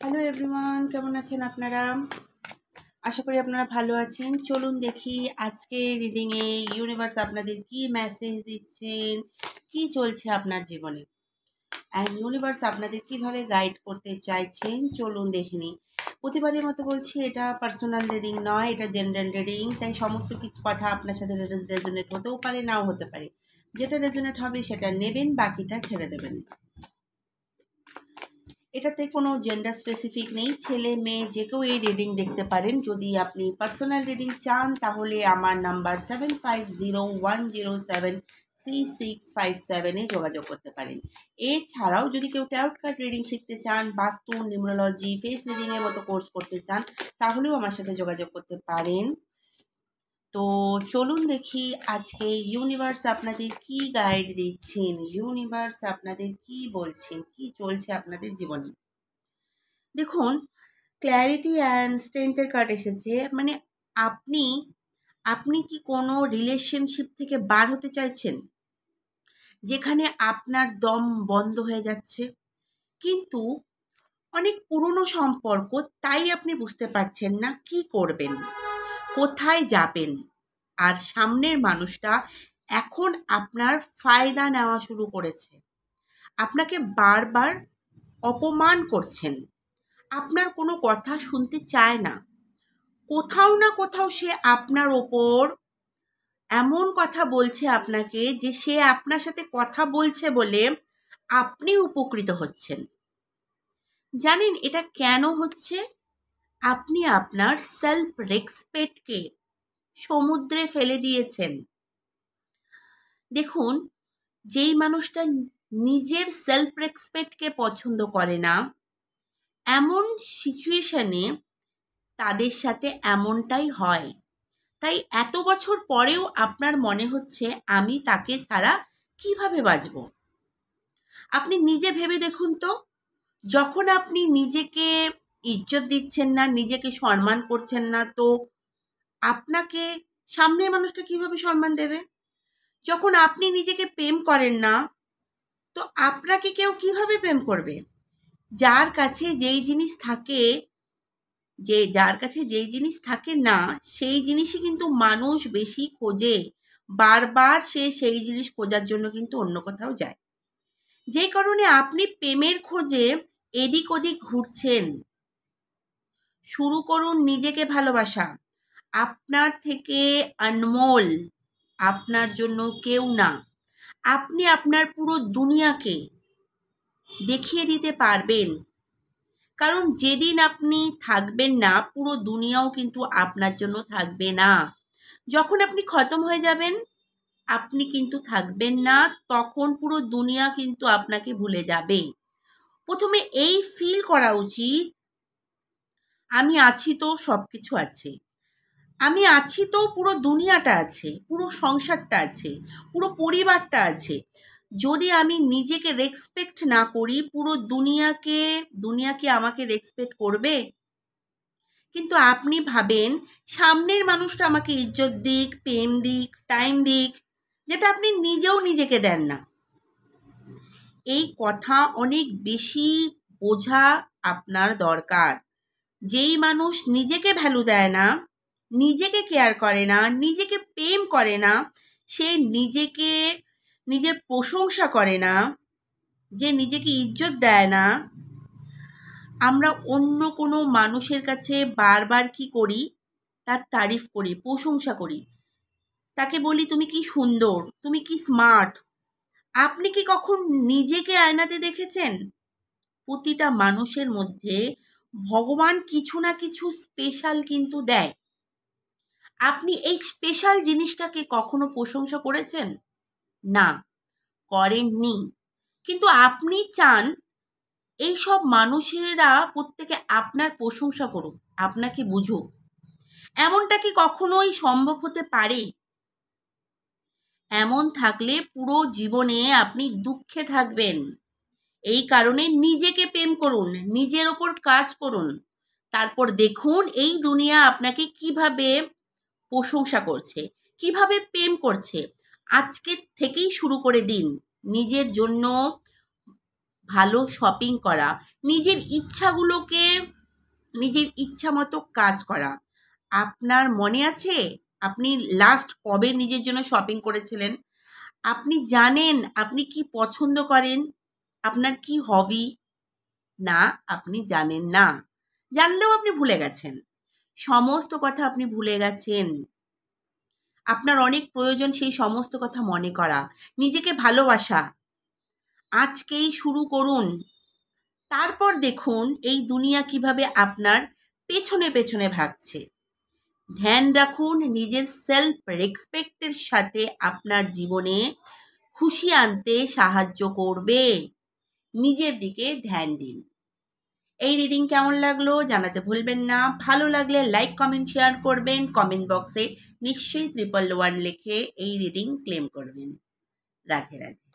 Hello everyone, কেমন আছেন আপনারা? আশা করি আপনারা ভালো আছেন। চলুন দেখি আজকে রিডিংয়ে ইউনিভার্স আপনাদের কি মেসেজ দিচ্ছেন, কি চলছে আপনার জীবনে, অ্যান্ড ইউনিভার্স আপনাদের কিভাবে গাইড করতে চাইছেন। চলুন দেখে নিই। প্রতিবারের মতো বলছি, এটা পার্সোনাল রিডিং নয়, এটা জেনারেল রিডিং। তাই সমস্ত কিছু কথা আপনার সাথে রেজোনেট হতেও পারে, নাও হতে পারে। যেটা রেজোনেট হবে সেটা নেবেন, বাকিটা ছেড়ে দেবেন। এটাতে কোনো জেন্ডার স্পেসিফিক নেই, ছেলে মেয়ে যে কেউ এই রিডিং দেখতে পারেন। যদি আপনি পার্সোনাল রিডিং চান তাহলে আমার নাম্বার 7501073657 যোগাযোগ করতে পারেন। এছাড়াও যদি কেউ ট্যারট কার্ড রিডিং শিখতে চান, বাস্তু, নিউমেরোলজি, ফেস রিডিংয়ের মতো কোর্স করতে চান, তাহলেও আমার সাথে যোগাযোগ করতে পারেন। তো চলুন দেখি আজকে ইউনিভার্স আপনাদের কি গাইড দিচ্ছেন, ইউনিভার্স আপনাদের কি বলছেন, কি চলছে আপনাদের জীবনে। দেখুন, ক্ল্যারিটি অ্যান্ড স্ট্রেংথের কার্ড এসেছে। মানে আপনি আপনি কি কোনো রিলেশনশিপ থেকে বার হতে চাইছেন যেখানে আপনার দম বন্ধ হয়ে যাচ্ছে, কিন্তু অনেক পুরনো সম্পর্ক, তাই আপনি বুঝতে পারছেন না কি করবেন, কোথায় যাবেন। আর সামনের মানুষটা এখন আপনার ফায়দা নেওয়া শুরু করেছে, আপনাকে বারবার অপমান করছেন, আপনার কোনো কথা শুনতে চায় না। কোথাও না কোথাও সে আপনার ওপর এমন কথা বলছে আপনাকে যে সে আপনার সাথে কথা বলছে বলে আপনি উপকৃত হচ্ছেন। জানেন এটা কেন হচ্ছে? আপনি আপনার সেলফ রেসপেক্টকে সমুদ্রে ফেলে দিয়েছেন। দেখুন, যেই মানুষটা নিজের সেলফ রেসপেক্টকে পছন্দ করে না, এমন সিচুয়েশনে তাদের সাথে এমনটাই হয়। তাই এত বছর পরেও আপনার মনে হচ্ছে আমি তাকে ছাড়া কিভাবে বাঁচব। আপনি নিজে ভেবে দেখুন তো, যখন আপনি নিজেকে ইজ্জত দিচ্ছেন না, নিজেকে সম্মান করছেন না, তো আপনাকে সামনের মানুষটা কিভাবে সম্মান দেবে? যখন আপনি নিজেকে প্রেম করেন না, তো আপনাকে কেউ কিভাবে প্রেম করবে? যার কাছে যেই জিনিস থাকে, যার কাছে যেই জিনিস থাকে না, সেই জিনিসই কিন্তু মানুষ বেশি খোঁজে। বারবার সে সেই জিনিস খোঁজার জন্য কিন্তু অন্য কোথাও যায়। যে কারণে আপনি প্রেমের খোঁজে এদিক ওদিক ঘুরছেন। শুরু করুন নিজেকে ভালোবাসা। আপনার থেকে আনমোল আপনার জন্য কেউ না। আপনি আপনার পুরো দুনিয়াকে দেখিয়ে দিতে পারবেন। কারণ যেদিন আপনি থাকবেন না, পুরো দুনিয়াও কিন্তু আপনার জন্য থাকবে না। যখন আপনি খতম হয়ে যাবেন, আপনি কিন্তু থাকবেন না, তখন পুরো দুনিয়া কিন্তু আপনাকে ভুলে যাবে। প্রথমে এই ফিল করা উচিত, আমি আছি তো সব কিছু আছে, আমি আছি তো পুরো দুনিয়াটা আছে, পুরো সংসারটা আছে, পুরো পরিবারটা আছে। যদি আমি নিজেকে রেসপেক্ট না করি, পুরো দুনিয়াকে আমাকে রেসপেক্ট করবে? কিন্তু আপনি ভাবেন সামনের মানুষটা আমাকে ইজ্জত দিক, প্রেম দিক, টাইম দিক, যেটা আপনি নিজেও নিজেকে দেন না। এই কথা অনেক বেশি বোঝা আপনার দরকার। যেই মানুষ নিজেকে ভ্যালু দেয় না, নিজেকে কেয়ার করে না, নিজেকে প্রেম করে না, সে নিজের প্রশংসা করে না, যে নিজেকে ইজ্জত দেয় না, আমরা অন্য কোনো মানুষের কাছে বারবার কি করি, তার তারিফ করি, প্রশংসা করি, তাকে বলি তুমি কি সুন্দর, তুমি কি স্মার্ট। আপনি কি কখন নিজেকে আয়নাতে দেখেছেন? প্রতিটা মানুষের মধ্যে ভগবান কিছু না কিছু স্পেশাল কিন্তু দেয়। আপনি এই স্পেশাল জিনিসটাকে কখনো প্রশংসা করেছেন? না, করেননি। কিন্তু আপনি চান এই সব মানুষেরা প্রত্যেকে আপনার প্রশংসা করুক, আপনাকে বুঝুক। এমনটা কি কখনোই সম্ভব হতে পারে? এমন থাকলে পুরো জীবনে আপনি দুঃখে থাকবেন। এই কারণে নিজেকে প্রেম করুন, নিজের ওপর কাজ করুন। তারপর দেখুন এই দুনিয়া আপনাকে কিভাবে প্রশংসা করছে, কিভাবে প্রেম করছে। আজকে থেকেই শুরু করে দিন নিজের জন্য ভালো শপিং করা, নিজের ইচ্ছাগুলোকে নিজের ইচ্ছা মতো কাজ করা। আপনার মনে আছে আপনি লাস্ট কবে নিজের জন্য শপিং করেছিলেন? আপনি জানেন আপনি কি পছন্দ করেন? আপনার কি হবি? না, আপনি জানেন না। জানলেও আপনি ভুলে গেছেন। সমস্ত কথা আপনি ভুলে গেছেন। আপনার অনেক প্রয়োজন সেই সমস্ত কথা মনে করা, নিজেকে ভালোবাসা। আজকেই শুরু করুন। তারপর দেখুন এই দুনিয়া কিভাবে আপনার পেছনে পেছনে ভাগছে। ধ্যান রাখুন নিজের সেলফ রেসপেক্টের সাথে আপনার জীবনে খুশি আনতে সাহায্য করবে। নিজের দিকে ধ্যান দিন। এই রিডিং কেমন লাগলো জানাতে ভুলবেন না। ভালো লাগলে লাইক কমেন্ট শেয়ার করবেন। কমেন্ট বক্সে নিশ্চয়ই 111 লিখে এই রিডিং ক্লেম করবেন। রাধে রাধে।